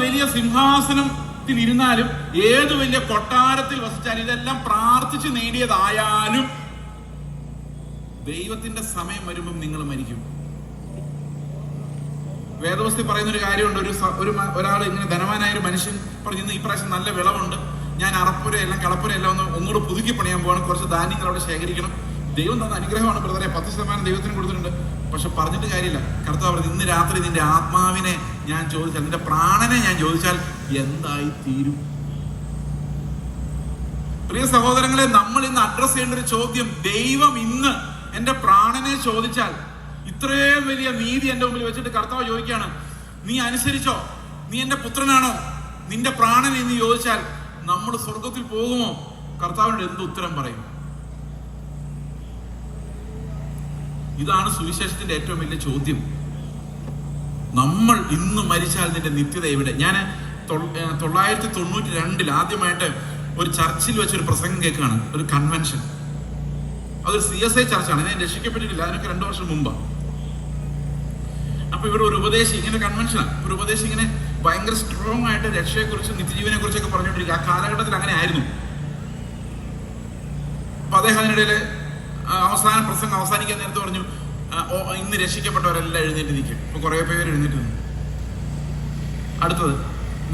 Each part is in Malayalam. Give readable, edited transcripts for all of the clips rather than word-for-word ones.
വലിയ സിംഹാസനത്തിൽ ഇരുന്നാലും, ഏത് വലിയ കൊട്ടാരത്തിൽ വസിച്ചാലും, ഇതെല്ലാം പ്രാർത്ഥിച്ച് നേടിയതായാലും ദൈവത്തിന്റെ സമയം വരുമ്പം നിങ്ങൾ മരിക്കും. വേദവസ്തി പറയുന്ന ഒരു കാര്യമുണ്ട്. ഒരാൾ ഇങ്ങനെ ധനവാനായ ഒരു മനുഷ്യൻ പറഞ്ഞു, ഈ പ്രാവശ്യം നല്ല വിളവുണ്ട്, ഞാൻ അറപ്പുരയെല്ലാം കളപ്പുരയെല്ലാം ഒന്നുകൂടെ പുതുക്കി പണിയാൻ പോകണം, കുറച്ച് ധാന്യങ്ങൾ അവിടെ ശേഖരിക്കണം. ദൈവം തന്ന അനുഗ്രഹമാണ് ബ്രദറെ, 10% ദൈവത്തിന് കൊടുത്തിട്ടുണ്ട്. പക്ഷെ പറഞ്ഞിട്ട് കാര്യമില്ല. കർത്താവ് പറഞ്ഞു, ഇന്ന് രാത്രി നിന്റെ ആത്മാവിനെ ഞാൻ ചോദിച്ചാൽ, നിന്റെ പ്രാണനെ ഞാൻ ചോദിച്ചാൽ എന്തായി തീരും? പ്രിയ സഹോദരങ്ങളെ, നമ്മൾ ഇന്ന് അഡ്രസ് ചെയ്യേണ്ട ഒരു ചോദ്യം, ദൈവം ഇന്ന് എന്റെ പ്രാണനെ ചോദിച്ചാൽ, ഇത്രയും വലിയ നീതി എന്റെ മുമ്പിൽ വെച്ചിട്ട് കർത്താവ് ചോദിക്കുകയാണ്, നീ അനുസരിച്ചോ? നീ എന്റെ പുത്രനാണോ? നിന്റെ പ്രാണനെ എന്ന് ചോദിച്ചാൽ നമ്മൾ സ്വർഗത്തിൽ പോകുമോ? കർത്താവിനോട് എന്ത് ഉത്തരം പറയും? ഇതാണ് സുവിശേഷത്തിന്റെ ഏറ്റവും വലിയ ചോദ്യം. നമ്മൾ ഇന്ന് മരിച്ചാൽ നിന്റെ നിത്യത എവിടെ? ഞാൻ 1992 ആദ്യമായിട്ട് ഒരു ചർച്ചിൽ വെച്ചൊരു പ്രസംഗം കേൾക്കുകയാണ്, ഒരു കൺവെൻഷൻ. അതൊരു CSI ചർച്ചാണ്. ഞാൻ രക്ഷിക്കപ്പെട്ടിട്ടില്ല, അതിനൊക്കെ 2 വർഷം മുമ്പാണ്. അപ്പൊ ഇവിടെ ഒരു ഉപദേശി, ഇങ്ങനെ കൺവെൻഷനാണ്, ഒരു ഉപദേശി ഇങ്ങനെ ഭയങ്കര സ്ട്രോങ് ആയിട്ട് രക്ഷയെക്കുറിച്ചും നിത്യജീവനെ കുറിച്ചൊക്കെ പറഞ്ഞുകൊണ്ടിരിക്കുക. ആ കാലഘട്ടത്തിൽ അങ്ങനെ ആയിരുന്നു. അപ്പൊ അദ്ദേഹം അതിനിടയിൽ പ്രസംഗം അവസാനിക്കാൻ നേരത്തെ പറഞ്ഞു, ഇന്ന് രക്ഷിക്കപ്പെട്ടവരെല്ലാം എഴുന്നേറ്റ് നിൽക്കും. ഇപ്പൊ കുറെ പേര് എഴുന്നേറ്റ് നിന്നു. അടുത്തത്,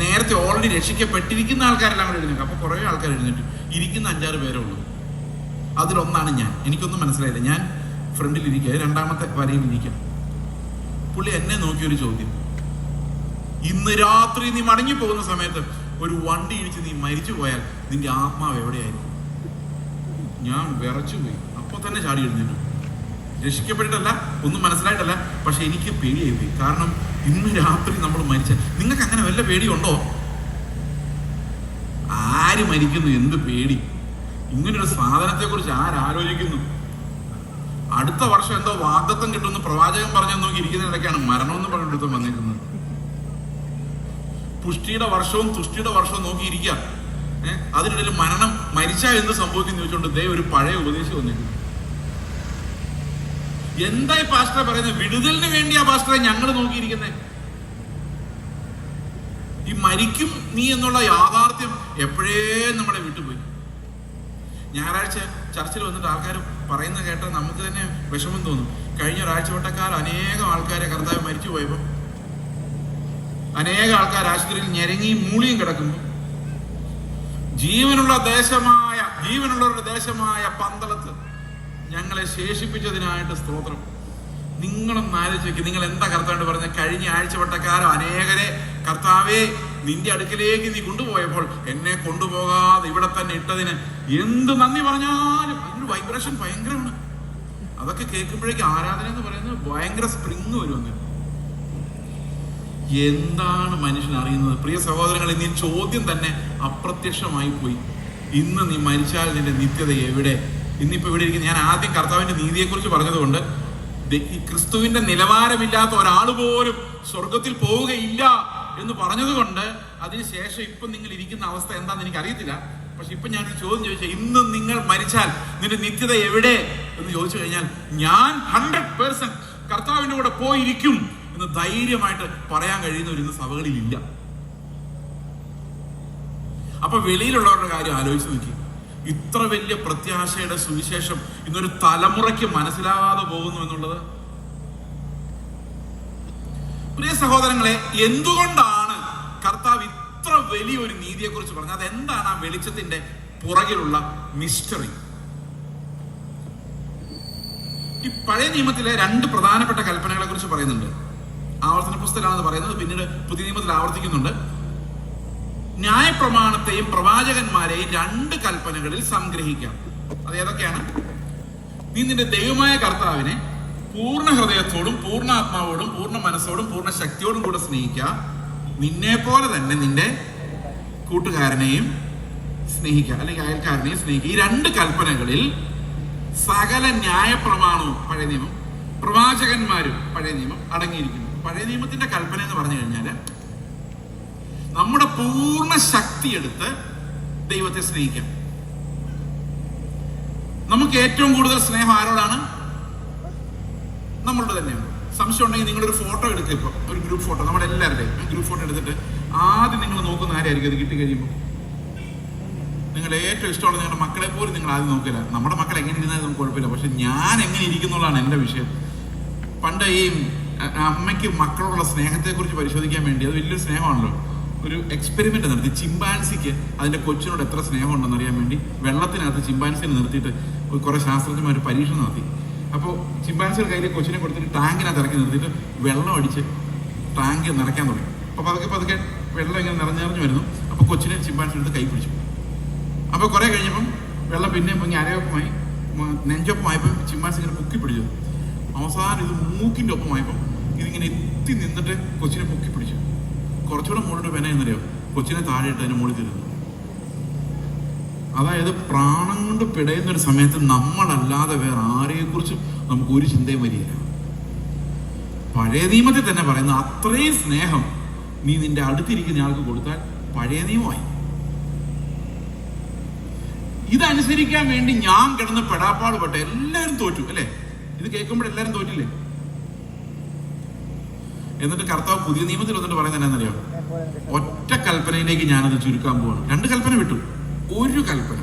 നേരത്തെ ഓൾറെഡി രക്ഷിക്കപ്പെട്ടിരിക്കുന്ന ആൾക്കാരെല്ലാം കൂടെ എഴുന്നേക്കും. അപ്പൊ കുറെ ആൾക്കാർ എഴുന്നേറ്റു. ഇരിക്കുന്ന 5-6 പേരേ ഉള്ളൂ. അതിലൊന്നാണ് ഞാൻ. എനിക്കൊന്നും മനസ്സിലായില്ല. ഞാൻ ഫ്രണ്ടിൽ ഇരിക്കുക, 2ാമത്തെ വരയിൽ ഇരിക്കുക. പുള്ളി എന്നെ നോക്കിയൊരു ചോദ്യം, ഇന്ന് രാത്രി നീ മടങ്ങി പോകുന്ന സമയത്ത് ഒരു വണ്ടി ഇടിച്ച് നീ മരിച്ചു പോയാൽ നിന്റെ ആത്മാവ് എവിടെയായിരിക്കും? ഞാൻ വിറച്ചുപോയി. അപ്പൊ തന്നെ ചാടി എഴുന്നേറ്റു. രക്ഷിക്കപ്പെട്ടിട്ടല്ല, ഒന്നും മനസ്സിലായിട്ടല്ല, പക്ഷെ എനിക്ക് പേടിയായി പോയി. കാരണം ഇന്ന് രാത്രി നമ്മൾ മരിച്ച, നിങ്ങൾക്ക് അങ്ങനെ വല്ല പേടിയുണ്ടോ? ആര് മരിക്കുന്നു? എന്ത് പേടി? ഇങ്ങനൊരു സാധനത്തെ കുറിച്ച് ആരാലോചിക്കുന്നു? അടുത്ത വർഷം എന്തോ വാഗ്ദത്തം കിട്ടുമെന്ന് പ്രവാചകൻ പറഞ്ഞു നോക്കി ഇരിക്കുന്നതിനിടയ്ക്കാണ് മരണമെന്ന് പറഞ്ഞെടുത്ത് വന്നിരിക്കുന്നത്. പുഷ്ടിയുടെ വർഷവും തുഷ്ടിയുടെ വർഷവും നോക്കിയിരിക്കുക. അതിനിടയിൽ മരിച്ചാൽ എന്ത് സംഭവിക്കുന്നു ചോദിച്ചോണ്ട് ദേ ഒരു പഴയ ഉപദേശം വന്നിരിക്കുന്നു. എന്തായി പാസ്റ്റർ പറയുന്നത്? വിടുതലിന് വേണ്ടിയാ പാസ്റ്ററെ ഞങ്ങൾ നോക്കിയിരിക്കുന്നത്. ഈ മരിക്കും നീ എന്നുള്ള യാഥാർത്ഥ്യം എപ്പോഴേ നമ്മളെ വിട്ടുപോയി. ഞായറാഴ്ച ചർച്ചിൽ വന്നിട്ട് ആൾക്കാർ പറയുന്നത് കേട്ടാൽ നമുക്ക് തന്നെ വിഷമം തോന്നും. കഴിഞ്ഞ ഒരാഴ്ച വട്ടക്കാർ അനേകം ആൾക്കാരെ കർത്താവ് മരിച്ചു പോയപ്പോൾ, അനേകം ആൾക്കാർ ആശുപത്രിയിൽ ഞെരങ്ങിയും മൂളിയും കിടക്കുന്നു. ജീവനുള്ളവരുടെ ദേശമായ പന്തളത്ത് ഞങ്ങളെ ശേഷിപ്പിച്ചതിനായിട്ട് സ്തോത്രം. നിങ്ങളൊന്ന് ആലോചിച്ച്, നിങ്ങൾ എന്താ കർത്താവ് പറഞ്ഞത്? കഴിഞ്ഞ ആഴ്ച വട്ടക്കാരോ അനേകരെ കർത്താവേ നിന്റെ അടുക്കിലേക്ക് നീ കൊണ്ടുപോയപ്പോൾ എന്നെ കൊണ്ടുപോകാതെ ഇവിടെ തന്നെ ഇട്ടതിന് എന്ത് നന്ദി പറഞ്ഞാലും അതിനൊരു വൈബ്രേഷൻ ഭയങ്കരമാണ്. അതൊക്കെ കേൾക്കുമ്പോഴേക്കും ആരാധന എന്ന് പറയുന്നത് ഭയങ്കര സ്പ്രിങ് വരുമെന്ന്. എന്താണ് മനുഷ്യൻ അറിയുന്നത്? പ്രിയ സഹോദരങ്ങളെ, നീ ചോദ്യം തന്നെ അപ്രത്യക്ഷമായി പോയി. ഇന്ന് നീ മരിച്ചാൽ നിന്റെ നിത്യത എവിടെ? ഇന്നിപ്പോ ഇവിടെ ഇരിക്കുന്ന, ഞാൻ ആദ്യം കർത്താവിന്റെ നീതിയെക്കുറിച്ച് പറഞ്ഞതുകൊണ്ട്, ക്രിസ്തുവിന്റെ നിലവാരമില്ലാത്ത ഒരാൾ പോലും സ്വർഗത്തിൽ പോവുകയില്ല എന്ന് പറഞ്ഞതുകൊണ്ട്, അതിനുശേഷം ഇപ്പൊ നിങ്ങൾ ഇരിക്കുന്ന അവസ്ഥ എന്താണെന്ന് എനിക്ക് അറിയത്തില്ല. പക്ഷെ ഇപ്പൊ ഞാനൊരു ചോദ്യം ചോദിച്ചാൽ, ഇന്ന് നിങ്ങൾ മരിച്ചാൽ നിന്റെ നിത്യത എവിടെ എന്ന് ചോദിച്ചു കഴിഞ്ഞാൽ, ഞാൻ 100% കർത്താവിന്റെ കൂടെ പോയിരിക്കും എന്ന് ധൈര്യമായിട്ട് പറയാൻ കഴിയുന്നവർ ഇന്ന് സഭകളിൽ ഇല്ല. അപ്പൊ വെളിയിലുള്ളവരുടെ കാര്യം ആലോചിച്ച് നോക്കി. ഇത്ര വലിയ പ്രത്യാശയുടെ സുവിശേഷം ഇന്നൊരു തലമുറയ്ക്ക് മനസ്സിലാകാതെ പോകുന്നു എന്നുള്ളത്. പ്രിയ സഹോദരങ്ങളെ, എന്തുകൊണ്ടാണ് കർത്താവ് ഇത്ര വലിയൊരു നീതിയെ കുറിച്ച് പറഞ്ഞത്? അതെന്താണ് ആ വെളിച്ചത്തിന്റെ പുറകിലുള്ള മിസ്റ്ററി? ഈ പഴയ നിയമത്തിലെ 2 പ്രധാനപ്പെട്ട കൽപ്പനകളെ കുറിച്ച് പറയുന്നുണ്ട്. ആവർത്തന പുസ്തകമാണെന്ന് പറയുന്നത്, പിന്നീട് പുതിയ നിയമത്തിൽ ആവർത്തിക്കുന്നുണ്ട്. ന്യായപ്രമാണത്തെയും പ്രവാചകന്മാരെയും 2 കൽപ്പനകളിൽ സംഗ്രഹിക്കാം. അത് ഏതൊക്കെയാണ്? നീ നിന്റെ ദൈവമായ കർത്താവിനെ പൂർണ്ണ ഹൃദയത്തോടും പൂർണ്ണാത്മാവോടും പൂർണ്ണ മനസ്സോടും പൂർണ്ണ ശക്തിയോടും കൂടെ സ്നേഹിക്കുക. നിന്നെ പോലെ തന്നെ നിന്റെ കൂട്ടുകാരനെയും സ്നേഹിക്കുക, അല്ലെങ്കിൽ അയൽക്കാരനെയും സ്നേഹിക്കുക. ഈ 2 കൽപ്പനകളിൽ സകല ന്യായപ്രമാണവും പഴയ നിയമം, പ്രവാചകന്മാരും പഴയ നിയമം അടങ്ങിയിരിക്കുന്നു. പഴയ നിയമത്തിന്റെ കൽപ്പന എന്ന് പറഞ്ഞു കഴിഞ്ഞാല് നമ്മുടെ പൂർണ്ണ ശക്തി എടുത്ത് ദൈവത്തെ സ്നേഹിക്കാം. നമുക്ക് ഏറ്റവും കൂടുതൽ സ്നേഹം ആരോടാണ്? നമ്മളുടെ തന്നെയാണ്. സംശയം ഉണ്ടെങ്കിൽ നിങ്ങളൊരു ഫോട്ടോ എടുക്കുക. ഇപ്പൊ ഒരു ഗ്രൂപ്പ് ഫോട്ടോ, നമ്മുടെ എല്ലാവരുടെയും ഗ്രൂപ്പ് ഫോട്ടോ എടുത്തിട്ട് ആദ്യം നിങ്ങൾ നോക്കുന്ന ആരായിരിക്കും അത് കിട്ടിക്കഴിയുമ്പോൾ? നിങ്ങളുടെ ഏറ്റവും ഇഷ്ടമുള്ള നിങ്ങളുടെ മക്കളെ പോലും നിങ്ങൾ ആദ്യം നോക്കില്ല. നമ്മുടെ മക്കൾ എങ്ങനെ ഇരുന്നാലും നമുക്ക് കുഴപ്പമില്ല, പക്ഷെ ഞാൻ എങ്ങനെ ഇരിക്കുന്നുള്ളതാണ് എൻ്റെ വിഷയം. പണ്ട് ഈ അമ്മയ്ക്ക് മക്കളോടുള്ള സ്നേഹത്തെക്കുറിച്ച് പരിശോധിക്കാൻ വേണ്ടി, അത് വലിയൊരു സ്നേഹമാണല്ലോ, ഒരു എക്സ്പെരിമെന്റ് നടത്തി. ചിമ്പാൻസിക്ക് അതിന്റെ കൊച്ചിനോട് എത്ര സ്നേഹം ഉണ്ടെന്ന് അറിയാൻ വേണ്ടി വെള്ളത്തിനകത്ത് ചിമ്പാൻസിനെ നിർത്തിയിട്ട് കുറെ ശാസ്ത്രജ്ഞന്മാർ പരീക്ഷണം നടത്തി. അപ്പോൾ ചിമ്പാൻസിയുടെ കയ്യിൽ കൊച്ചിനെ കൊടുത്തിട്ട് ടാങ്കിനകത്ത് ഇറക്കി നിർത്തിയിട്ട് വെള്ളം അടിച്ച് ടാങ്ക് നിറയ്ക്കാൻ തുടങ്ങി. അപ്പോൾ പതുക്കെ വെള്ളം ഇങ്ങനെ നിറഞ്ഞു വരുന്നു. അപ്പോൾ കൊച്ചിനെ ചിമ്പാൻസി എടുത്ത് കൈ പിടിച്ചു. അപ്പോൾ കുറെ കഴിഞ്ഞപ്പം വെള്ളം പിന്നെ പൊങ്ങി അരയൊപ്പമായി നെഞ്ചൊപ്പമായപ്പോൾ ചിമ്പാൻസി ഇങ്ങനെ പൊക്കി പിടിച്ചു. അവസാനം ഇത് മൂക്കിൻ്റെ ഒപ്പമായപ്പോൾ ഇതിങ്ങനെ എത്തി നിന്നിട്ട് കൊച്ചിനെ പൊക്കി പിടിച്ചു. കുറച്ചുകൂടെ മുകളിലോട്ട് വേന എന്നറിയോ, കൊച്ചിനെ താഴെയിട്ട് അതിന് മുകളിൽ തരുന്നു. അതായത് പ്രാണം കൊണ്ട് പിടയുന്നൊരു സമയത്ത് നമ്മളല്ലാതെ വേറെ ആരെക്കുറിച്ചും നമുക്ക് ഒരു ചിന്തയും വരികയില്ല. പഴയ നിയമത്തിൽ തന്നെ പറയുന്ന അത്രയും സ്നേഹം നീ നിന്റെ അടുത്തിരിക്കുന്ന ആൾക്ക് കൊടുത്താൽ പഴയ നിയമമായി. ഇതനുസരിക്കാൻ വേണ്ടി ഞാൻ കിടന്ന് പെടാപ്പാട് പെട്ട എല്ലാവരും തോറ്റു അല്ലേ? ഇത് കേൾക്കുമ്പോൾ എല്ലാവരും തോറ്റില്ലേ? എന്നിട്ട് കർത്താവ് പുതിയ നിയമത്തിൽ വന്നിട്ട് പറയുന്നത് എന്നാന്നറിയോ? ഒറ്റ കൽപ്പനയിലേക്ക് ഞാനത് ചുരുക്കാൻ പോവാണ്. 2 കൽപ്പന വിട്ടു, 1 കൽപ്പന.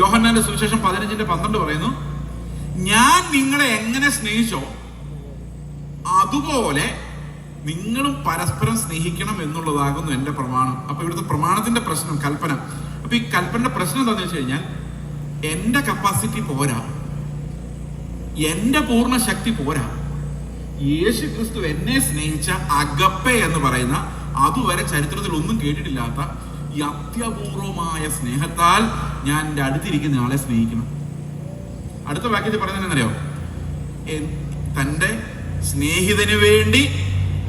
യോഹന്നാന്റെ സുവിശേഷം 15:12 പറയുന്നു, ഞാൻ നിങ്ങളെ എങ്ങനെ സ്നേഹിച്ചോ അതുപോലെ നിങ്ങളും പരസ്പരം സ്നേഹിക്കണം എന്നുള്ളതാകുന്നു എന്റെ പ്രമാണം. അപ്പൊ ഇവിടുത്തെ പ്രമാണത്തിന്റെ പ്രശ്നം കൽപ്പന. അപ്പൊ ഈ കൽപ്പനയുടെ പ്രശ്നം എന്താണെന്ന് വെച്ച് കഴിഞ്ഞാൽ, എന്റെ കപ്പാസിറ്റി പോരാ, എന്റെ പൂർണ്ണ ശക്തി പോരാ. യേശു ക്രിസ്തു എന്നെ സ്നേഹിച്ച അഗപ്പെ എന്ന് പറയുന്ന, അതുവരെ ചരിത്രത്തിൽ ഒന്നും കേട്ടിട്ടില്ലാത്ത ഈ അത്യപൂർവമായ സ്നേഹത്താൽ ഞാൻ എൻ്റെ അടുത്തിരിക്കുന്ന ആളെ സ്നേഹിക്കണം. അടുത്ത വാക്യത്തിൽ പറയുന്നത് എന്നറിയോ? തൻ്റെ സ്നേഹിതന് വേണ്ടി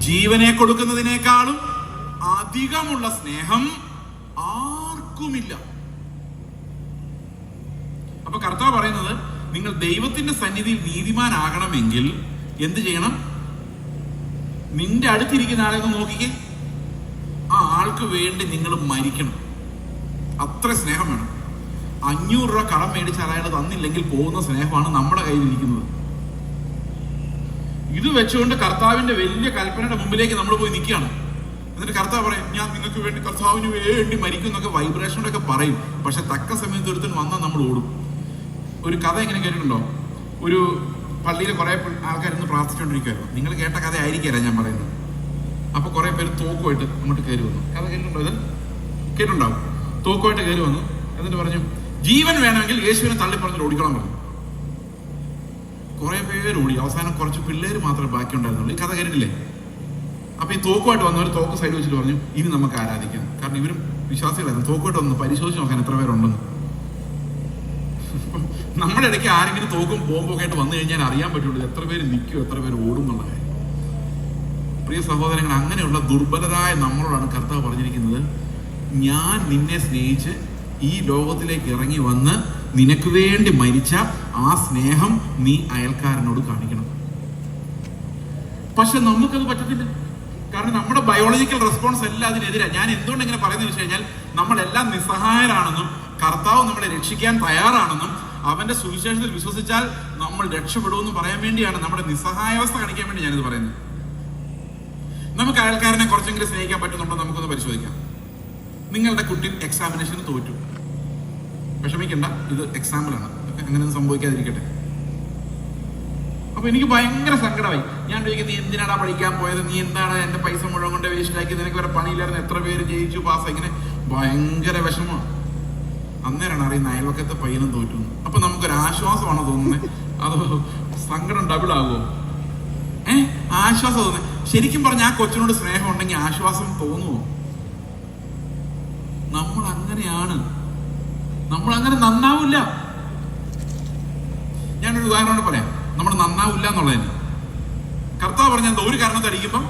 ജീവനെ കൊടുക്കുന്നതിനേക്കാളും അധികമുള്ള സ്നേഹം ആർക്കുമില്ല. അപ്പൊ കർത്താവ് പറയുന്നത്, നിങ്ങൾ ദൈവത്തിന്റെ സന്നിധിയിൽ നീതിമാനാകണമെങ്കിൽ എന്ത് ചെയ്യണം? നിന്റെ അടുത്തിരിക്കുന്ന ആളെ ഒന്ന് നോക്കിക്കേ, ആ ആൾക്ക് വേണ്ടി നിങ്ങൾ മരിക്കണം. അത്ര സ്നേഹം വേണം. 500 രൂപ കടം മേടിച്ച് അയാൾ തന്നില്ലെങ്കിൽ പോകുന്ന സ്നേഹമാണ് നമ്മുടെ കയ്യിലിരിക്കുന്നത്. ഇത് വെച്ചുകൊണ്ട് കർത്താവിന്റെ വലിയ കൽപ്പനയുടെ മുമ്പിലേക്ക് നമ്മൾ പോയി നിൽക്കുകയാണ്. എന്നിട്ട് കർത്താവ് പറയും, ഞാൻ നിങ്ങൾക്ക് വേണ്ടി, കർത്താവിന് വേണ്ടി മരിക്കും എന്നൊക്കെ വൈബ്രേഷനോടൊക്കെ പറയും. പക്ഷെ തക്ക സമയത്ത് ഒരുത്തിന് വന്നാൽ നമ്മൾ ഓടും. ഒരു കഥ എങ്ങനെ കേട്ടിട്ടുണ്ടോ? ഒരു പള്ളിയിൽ കുറെ ആൾക്കാരിന്ന് പ്രാർത്ഥിച്ചുകൊണ്ടിരിക്കുമായിരുന്നു. നിങ്ങൾ കേട്ട കഥ ആയിരിക്കില്ല ഞാൻ പറയുന്നത്. അപ്പൊ കുറെ പേര് തോക്കുമായിട്ട് അങ്ങോട്ട് കയറി വന്നു. കഥ കേട്ടിട്ടുണ്ടോ? ഇത് കേട്ടിട്ടുണ്ടാവും. തോക്കുമായിട്ട് കയറി വന്നു. എന്നിട്ട് പറഞ്ഞു, ജീവൻ വേണമെങ്കിൽ യേശുവിനെ തള്ളി പറഞ്ഞിട്ട് ഓടിക്കണം പറഞ്ഞു. കുറെ പേര് ഓടി. അവസാനം കുറച്ച് പിള്ളേര് മാത്രമേ ബാക്കി ഉണ്ടായിരുന്നുള്ളൂ. ഈ കഥ കേട്ടിട്ടില്ലേ? അപ്പൊ ഈ തോക്കുമായിട്ട് വന്നവർ തോക്ക് സൈഡ് വെച്ചിട്ട് പറഞ്ഞു, ഇനി നമുക്ക് ആരാധിക്കാം. കാരണം ഇവരും വിശ്വാസികളായിരുന്നു. തോക്കുമായിട്ട് വന്ന് പരിശോധിച്ച് നോക്കാൻ എത്ര പേരുണ്ടെന്ന്. നമ്മുടെ ഇടയ്ക്ക് ആരെങ്കിലും തോക്കും ബോംബൊക്കെ ആയിട്ട് വന്നു കഴിഞ്ഞാൽ അറിയാൻ പറ്റുള്ളൂ എത്ര പേര് നിൽക്കും, എത്ര പേര് ഓടും എന്നുള്ള കാര്യം. പ്രിയ സഹോദരങ്ങൾ, അങ്ങനെയുള്ള ദുർബലരായ നമ്മളോടാണ് കർത്താവ് പറഞ്ഞിരിക്കുന്നത്, ഞാൻ നിന്നെ സ്നേഹിച്ച് ഈ ലോകത്തിലേക്ക് ഇറങ്ങി വന്ന് നിനക്ക് വേണ്ടി മരിച്ച ആ സ്നേഹം നീ അയൽക്കാരനോട് കാണിക്കണം. പക്ഷെ നമുക്കത് പറ്റത്തില്ല. കാരണം നമ്മുടെ ബയോളജിക്കൽ റെസ്പോൺസ് എല്ലാം അതിനെതിരാണ്. ഞാൻ എന്തുകൊണ്ട് ഇങ്ങനെ പറയുന്നത് വെച്ച് കഴിഞ്ഞാൽ, നമ്മളെല്ലാം നിസ്സഹായരാണെന്നും കർത്താവ് നമ്മളെ രക്ഷിക്കാൻ തയ്യാറാണെന്നും അവന്റെ സുവിശേഷത്തിൽ വിശ്വസിച്ചാൽ നമ്മൾ രക്ഷപ്പെടുമെന്ന് പറയാൻ വേണ്ടിയാണ്, നമ്മുടെ നിസ്സഹായാവസ്ഥ കാണിക്കാൻ വേണ്ടി ഞാനിത് പറയുന്നത്. നമുക്ക് അയൽക്കാരനെ കുറച്ചെങ്കിലും സ്നേഹിക്കാൻ പറ്റുന്നുണ്ടോ നമുക്കൊന്ന് പരിശോധിക്കാം. നിങ്ങളുടെ കുട്ടി എക്സാമിനേഷന് തോറ്റു, വിഷമിക്കണ്ട, ഇത് എക്സാമ്പിളാണ്, അങ്ങനെയൊന്നും സംഭവിക്കാതിരിക്കട്ടെ. അപ്പൊ എനിക്ക് ഭയങ്കര സങ്കടമായി. ഞാൻ ചോദിക്കുന്നത്, നീ എന്തിനാടാ പഠിക്കാൻ പോയത്? നീ എന്താണ് എന്റെ പൈസ മുഴുവൻ കൊണ്ട് വേസ്റ്റാക്കി? നിനക്ക് വരെ പണിയില്ലായിരുന്നു, എത്ര പേര് ജയിച്ചു പാസ്? ഇങ്ങനെ ഭയങ്കര വിഷമമാണ്. അന്നേരമാണ് അറിയുന്ന അയൽവക്കത്തെ പയ്യനും തോറ്റു. അപ്പൊ നമുക്കൊരു ആശ്വാസമാണോ തോന്നുന്നത്? അത് സങ്കടം ഡബിൾ ആകുമോ? ആശ്വാസം തോന്നുന്നത്. ശരിക്കും പറഞ്ഞ ആ കൊച്ചിനോട് സ്നേഹം ഉണ്ടെങ്കിൽ ആശ്വാസം തോന്നുമോ? നമ്മൾ അങ്ങനെയാണ്, നമ്മൾ അങ്ങനെ നന്നാവില്ല. ഞാനൊരു ഉദാഹരണം പറയാം. നമ്മൾ നന്നാവില്ല എന്നുള്ളതിന് കർത്താവ് പറഞ്ഞത്, ഒരു കാരണത്തെ അടിക്കുമ്പം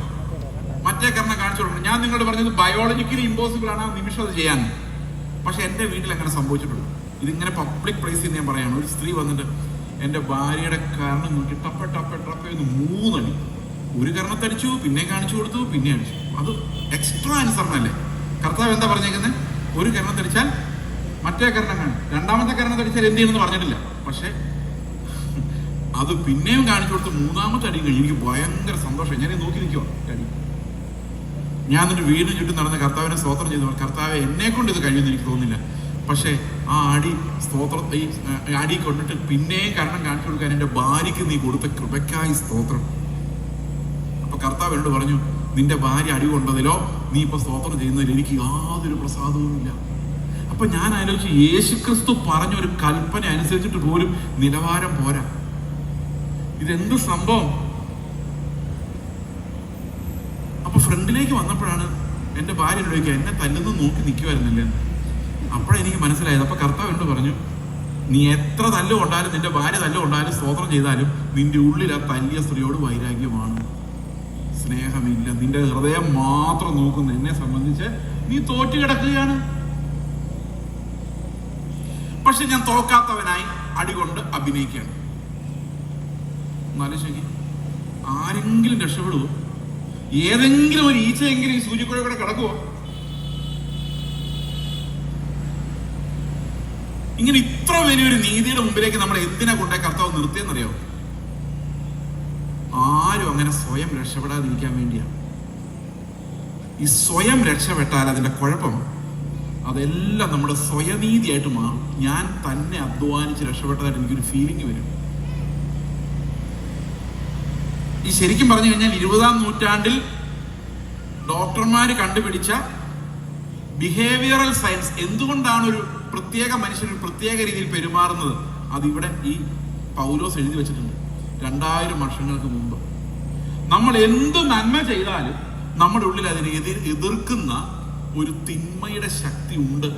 മറ്റേ കാരണം കാണിച്ചു കൊടുക്കണം. ഞാൻ നിങ്ങളോട് പറഞ്ഞത് ബയോളജിക്കലി ഇമ്പോസിബിൾ ആണ് ആ നിമിഷം അത് ചെയ്യാൻ. പക്ഷെ എൻ്റെ വീട്ടിൽ അങ്ങനെ സംഭവിച്ചിട്ടുള്ളൂ. ഇതിങ്ങനെ പബ്ലിക് പ്ലേസിൽ ഞാൻ പറയാണ്. ഒരു സ്ത്രീ വന്നിട്ട് എൻ്റെ ഭാര്യയുടെ കാരണം നോക്കി ടപ്പ ടപ്പ ടപ്പ എന്ന് 3 അടി. ഒരു കാരണത്തടിച്ചു, പിന്നെ കാണിച്ചു കൊടുത്തു, പിന്നെ അടിച്ചു. അത് എക്സ്ട്രാ അനുസരണല്ലേ? കർത്താവ് എന്താ പറഞ്ഞേക്കുന്നത്? ഒരു കാരണത്തടിച്ചാൽ മറ്റേ കാരണം കാണും, രണ്ടാമത്തെ കാരണത്തടിച്ചാൽ എന്ത് ചെയ്യുമെന്ന് പറഞ്ഞിട്ടില്ല. പക്ഷെ അത് പിന്നെയും കാണിച്ചു കൊടുത്ത് 3ാമത്തെ അടി കഴിഞ്ഞ് എനിക്ക് ഭയങ്കര സന്തോഷം. ഞാൻ നോക്കി നിൽക്കുവാ. അടി ഞാൻ എന്നിട്ട് വീടിന് ചുറ്റും നടന്ന് കർത്താവിനെ സ്തോത്രം ചെയ്തു. കർത്താവെ, എന്നെ കൊണ്ട് ഇത് കഴിയുമെന്ന് എനിക്ക് തോന്നുന്നില്ല. പക്ഷേ ആ അടി സ്തോത്രം, ഈ അടി കൊണ്ടിട്ട് പിന്നെയും കാരണം കാണിച്ചു കൊടുക്കാൻ എൻ്റെ ഭാര്യയ്ക്ക് നീ കൊടുത്ത കൃപയ്ക്കായി സ്തോത്രം. അപ്പൊ കർത്താവ് എന്നോട് പറഞ്ഞു, നിന്റെ ഭാര്യ അടി കൊണ്ടതിലോ നീ ഇപ്പൊ സ്തോത്രം ചെയ്യുന്നതിൽ എനിക്ക് യാതൊരു പ്രസാദവുമില്ല. അപ്പൊ ഞാൻ ആലോചിച്ചു, യേശുക്രിസ്തു പറഞ്ഞൊരു കൽപ്പന അനുസരിച്ചിട്ട് പോലും നിലവാരം പോരാ. ഇതെന്ത് സംഭവം? അപ്പൊ ഫ്രണ്ടിലേക്ക് വന്നപ്പോഴാണ് എൻ്റെ ഭാര്യ എന്നോട് ചോദിക്കുക, എന്നെ തല്ലുന്നു നോക്കി നിൽക്കുമായിരുന്നില്ലേ? അപ്പോഴെനിക്ക് മനസ്സിലായത്. അപ്പൊ കർത്താവ് എന്നോട് പറഞ്ഞു, നീ എത്ര തല്ല് കൊണ്ടാലും, നിന്റെ ഭാര്യ തല്ല് കൊണ്ടാലും, സ്തോത്രം ചെയ്താലും നിന്റെ ഉള്ളിൽ ആ തല്ലിയ സ്ത്രീയോട് വൈരാഗ്യമാണ്, സ്നേഹമില്ല. നിന്റെ ഹൃദയം മാത്രം നോക്കുന്നു. എന്നെ സംബന്ധിച്ച് നീ തോറ്റു കിടക്കുകയാണ്. പക്ഷെ ഞാൻ തോക്കാത്തവനായി അടികൊണ്ട് അഭിനയിക്കുകയാണ്. എന്നാലോചിക്ക്, ആരെങ്കിലും രക്ഷപ്പെടുവോ? ഏതെങ്കിലും ഒരു ഈച്ചയെങ്കിലും ഈ സൂര്യക്കുഴ കൂടെ കിടക്കുവോ? ഇങ്ങനെ ഇത്ര വലിയൊരു നീതിയുടെ മുമ്പിലേക്ക് നമ്മൾ എന്തിനാ കൊണ്ടേ കർത്താവ് നിർത്തിയെന്നറിയോ? ആരും അങ്ങനെ സ്വയം രക്ഷപ്പെടാതിരിക്കാൻ വേണ്ടിയാണ്. ഈ സ്വയം രക്ഷപ്പെട്ടാൽ അതിന്റെ കുഴപ്പം, അതെല്ലാം നമ്മുടെ സ്വയനീതിയായിട്ട് മാറും. ഞാൻ തന്നെ അധ്വാനിച്ച് രക്ഷപ്പെട്ടതായിട്ട് എനിക്കൊരു ഫീലിംഗ് വരും. ഈ ശരിക്കും പറഞ്ഞു കഴിഞ്ഞാൽ 20-ാം നൂറ്റാണ്ടിൽ ഡോക്ടർമാർ കണ്ടുപിടിച്ച ബിഹേവിയറൽ സയൻസ്, എന്തുകൊണ്ടാണ് ഒരു പ്രത്യേക മനുഷ്യൻ ഒരു പ്രത്യേക രീതിയിൽ പെരുമാറുന്നത്, അതിവിടെ ഈ പൗലോസ് എഴുതി വെച്ചിട്ടുണ്ട്. 2000 വർഷങ്ങൾക്ക് മുമ്പ് നമ്മൾ എന്ത് നന്മ ചെയ്താലും നമ്മുടെ ഉള്ളിൽ അതിനെ എതിർക്കുന്ന ഒരു തിന്മയുടെ ശക്തി ഉണ്ട്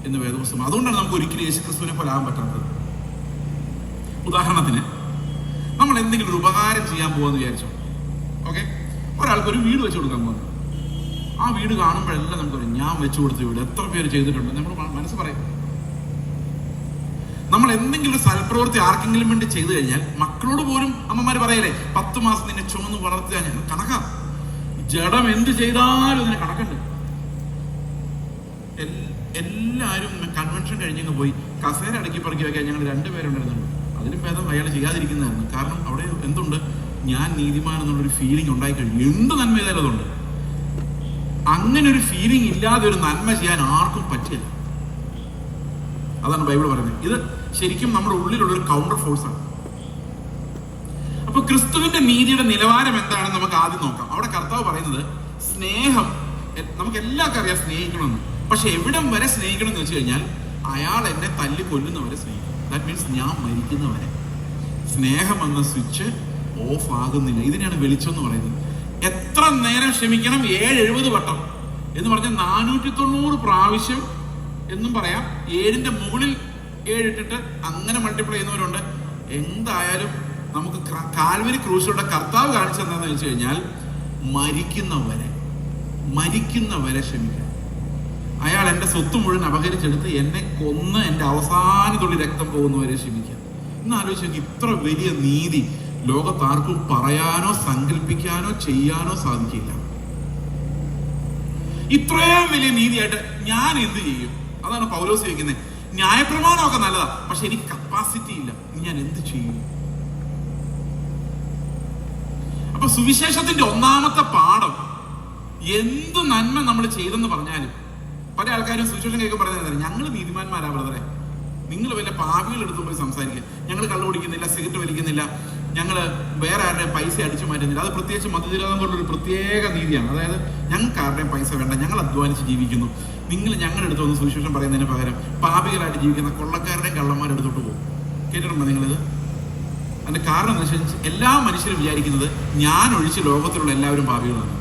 എന്ന് വേദപുസ്തകം. അതുകൊണ്ടാണ് നമുക്ക് ഒരിക്കലും യേശുക്രിസ്തുവിനെ പോലെ ആകാൻ പറ്റാത്തത്. ഉദാഹരണത്തിന്, നമ്മൾ എന്തെങ്കിലും ഒരു ഉപകാരം ചെയ്യാൻ പോകാന്ന് വിചാരിച്ചോ. ഓക്കെ, ഒരാൾക്ക് ഒരു വീട് വെച്ച് കൊടുക്കാൻ പോകുന്നു. ആ വീട് കാണുമ്പോഴെല്ലാം നമുക്ക് പറയും, ഞാൻ വെച്ചു കൊടുത്ത വീട് എത്ര പേര് ചെയ്തിട്ടുണ്ട്, നമ്മൾ മനസ്സ് പറയും. നമ്മൾ എന്തെങ്കിലും ഒരു സൽപ്രവൃത്തി ആർക്കെങ്കിലും വേണ്ടി ചെയ്തു കഴിഞ്ഞാൽ മക്കളോട് പോലും അമ്മമാര് പറയലേ, 10 മാസം നിന്നെ ചുമന്ന് വളർത്തുക. ഞാൻ കണക്കാ, ജഡം എന്ത് ചെയ്താലും അതിന് കണക്കുണ്ട്. എല്ലാവരും കൺവെൻഷൻ കഴിഞ്ഞങ്ങ് പോയി കസേര അടക്കി പറക്കി വയ്ക്കാൻ ഞങ്ങൾ 2 പേരുണ്ടായിരുന്നുള്ളൂ. അതിലും ഭേദം അയാൾ ചെയ്യാതിരിക്കുന്നതായിരുന്നു. കാരണം അവിടെ എന്തുണ്ട്, ഞാൻ നീതിമാൻ എന്നുള്ളൊരു ഫീലിംഗ് ഉണ്ടായി കഴിഞ്ഞു. എന്ത് നന്മ ചെയ്താലും അതുണ്ട്. അങ്ങനെ ഒരു ഫീലിംഗ് ഇല്ലാതെ ഒരു നന്മ ചെയ്യാൻ ആർക്കും പറ്റില്ല. അതാണ് ബൈബിൾ പറയുന്നത്. ഇത് ശരിക്കും നമ്മുടെ ഉള്ളിലുള്ള ഒരു കൗണ്ടർ ഫോഴ്സ് ആണ്. അപ്പൊ ക്രിസ്തുവിന്റെ നീതിയുടെ നിലവാരം എന്താണെന്ന് നമുക്ക് ആദ്യം നോക്കാം. അവിടെ കർത്താവ് പറയുന്നത്, സ്നേഹം നമുക്ക് എല്ലാവർക്കും അറിയാം സ്നേഹിക്കണമെന്ന്. പക്ഷെ എവിടം വരെ സ്നേഹിക്കണം എന്ന് വെച്ച് കഴിഞ്ഞാൽ, അയാൾ എന്നെ തല്ലി കൊല്ലുന്നവരെ സ്നേഹിക്കും. ദാറ്റ് മീൻസ് ഞാൻ മരിക്കുന്നവരെ. സ്നേഹം എന്ന സ്വിച്ച് ഓഫ് ആകുന്നില്ല. ഇതിനാണ് വെളിച്ചം എന്ന് പറയുന്നത്. എത്ര നേരം ക്ഷമിക്കണം? 770 വട്ടം എന്ന് പറഞ്ഞാൽ 490 പ്രാവശ്യം എന്നും പറയാം. 7ന്റെ മുകളിൽ 7 ഇട്ടിട്ട് അങ്ങനെ മൾട്ടിപ്ലൈ ചെയ്യുന്നവരുണ്ട്. എന്തായാലും നമുക്ക് കാൽവരി ക്രൂശിലൂടെ കർത്താവ് കാണിച്ചെന്താണെന്ന് വെച്ച് കഴിഞ്ഞാൽ, മരിക്കുന്നവരെ ക്ഷമിക്കണം. അയാൾ എൻ്റെ സ്വത്ത് മുഴുവൻ അപഹരിച്ചെടുത്ത് എന്നെ കൊന്ന് എൻ്റെ അവസാനത്തുള്ളി രക്തം പോകുന്നവരെ ക്ഷമിക്കുക. എന്ന് ആലോചിച്ച്, ഇത്ര വലിയ നീതി ലോകത്താർക്കും പറയാനോ സങ്കല്പിക്കാനോ ചെയ്യാനോ സാധിക്കില്ല. ഇത്രയും വലിയ നീതിയായിട്ട് ഞാൻ എന്ത് ചെയ്യും? അതാണ് പൗലോസ് ചോദിക്കുന്നത്. ന്യായപ്രമാണമൊക്കെ നല്ലതാ, പക്ഷെ എനിക്ക് കപ്പാസിറ്റി ഇല്ല, ഞാൻ എന്ത് ചെയ്യും? അപ്പൊ സുവിശേഷത്തിന്റെ ഒന്നാമത്തെ പാഠം, എന്ത് നന്മ നമ്മൾ ചെയ്തെന്ന് പറഞ്ഞാലും, പല ആൾക്കാരും സുവിശേഷം കേൾക്കും പറയുന്നത്, ഞങ്ങൾ നീതിമാന്മാരാ ബ്രദറെ, നിങ്ങൾ വല്ല പാപികളെടുത്ത് പോയി സംസാരിക്കുക. ഞങ്ങൾ കള്ളു കുടിക്കുന്നില്ല, സിഗരറ്റ് വലിക്കുന്നില്ല, ഞങ്ങൾ വേറെ ആരുടെയും പൈസ അടിച്ചു മാറ്റുന്നില്ല. അത് പ്രത്യേകിച്ച് മതനിരോധം കൊണ്ടൊരു പ്രത്യേക നീതിയാണ്. അതായത് ഞങ്ങൾക്ക് ആരുടെയും പൈസ വേണ്ട, ഞങ്ങൾ അധ്വാനിച്ച് ജീവിക്കുന്നു. നിങ്ങൾ ഞങ്ങളുടെ അടുത്ത് വന്ന് സുവിശേഷം പറയുന്നതിന് പകരം പാപികളായിട്ട് ജീവിക്കുന്ന കൊള്ളക്കാരുടെയും കള്ളന്മാരുടെ അടുത്തോട്ട് പോകും. കേട്ടിട്ടുണ്ടോ നിങ്ങളിത്? അതിന്റെ കാരണം എന്താ വെച്ചാൽ, എല്ലാ മനുഷ്യരും വിചാരിക്കുന്നത് ഞാൻ ഒഴിച്ച് ലോകത്തിലുള്ള എല്ലാവരും പാപികളാണ്.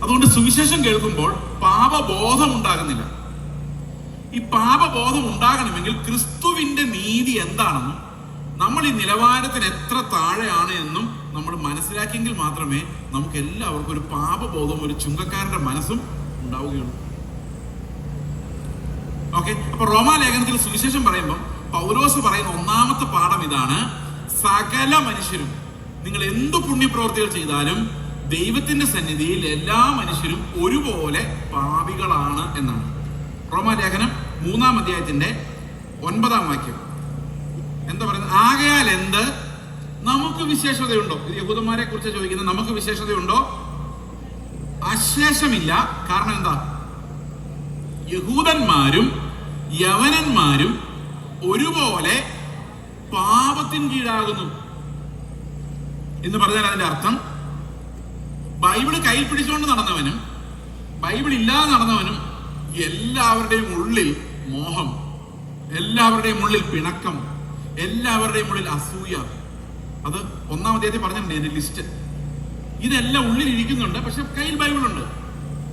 അതുകൊണ്ട് സുവിശേഷം കേൾക്കുമ്പോൾ പാപബോധം ഉണ്ടാകുന്നില്ല. ഈ പാപബോധം ഉണ്ടാകണമെങ്കിൽ ക്രിസ്തുവിന്റെ നീതി എന്താണെന്നും നമ്മൾ ഈ നിലവാരത്തിന് എത്ര താഴെയാണ് എന്നും നമ്മൾ മനസ്സിലാക്കിയെങ്കിൽ മാത്രമേ നമുക്ക് എല്ലാവർക്കും ഒരു പാപബോധവും ഒരു ചുങ്കക്കാരന്റെ മനസ്സും ഉണ്ടാവുകയുള്ളൂ. ഓക്കെ, അപ്പൊ റോമാലേഖനത്തിൽ സുവിശേഷം പറയുമ്പോൾ പൗലോസ് പറയുന്ന ഒന്നാമത്തെ പാഠം ഇതാണ്: സകല മനുഷ്യരും, നിങ്ങൾ എന്തു പുണ്യപ്രവർത്തികൾ ചെയ്താലും ദൈവത്തിന്റെ സന്നിധിയിൽ എല്ലാ മനുഷ്യരും ഒരുപോലെ പാപികളാണ് എന്നാണ്. റോമാലേഖനം 3-ാം അധ്യായത്തിന്റെ 9-ാം വാക്യം എന്താ പറയുന്നത്? ആകയാൽ എന്ത് നമുക്ക് വിശേഷതയുണ്ടോ? ഇത് യഹൂദന്മാരെ കുറിച്ച് ചോദിക്കുന്നത്. നമുക്ക് വിശേഷതയുണ്ടോ? അശേഷമില്ല. കാരണം എന്താ? യഹൂദന്മാരും യവനന്മാരും ഒരുപോലെ പാപത്തിന് കീഴാകുന്നു എന്ന് പറഞ്ഞാൽ അതിന്റെ അർത്ഥം ബൈബിള് കയ്യിൽ പിടിച്ചുകൊണ്ട് നടന്നവനും ബൈബിൾ ഇല്ലാതെ നടന്നവനും എല്ലാവരുടെയും ഉള്ളിൽ മോഹം, എല്ലാവരുടെയും ഉള്ളിൽ പിണക്കം, എല്ലാവരുടെയും ഉള്ളിൽ അസൂയ. അത് 1-ാം അധ്യായത്തിൽ പറഞ്ഞിട്ടുണ്ട് ഇതിന്റെ ലിസ്റ്റ്. ഇതെല്ലാം ഉള്ളിൽ ഇരിക്കുന്നുണ്ട്, പക്ഷെ കയ്യിൽ ബൈബിളുണ്ട്.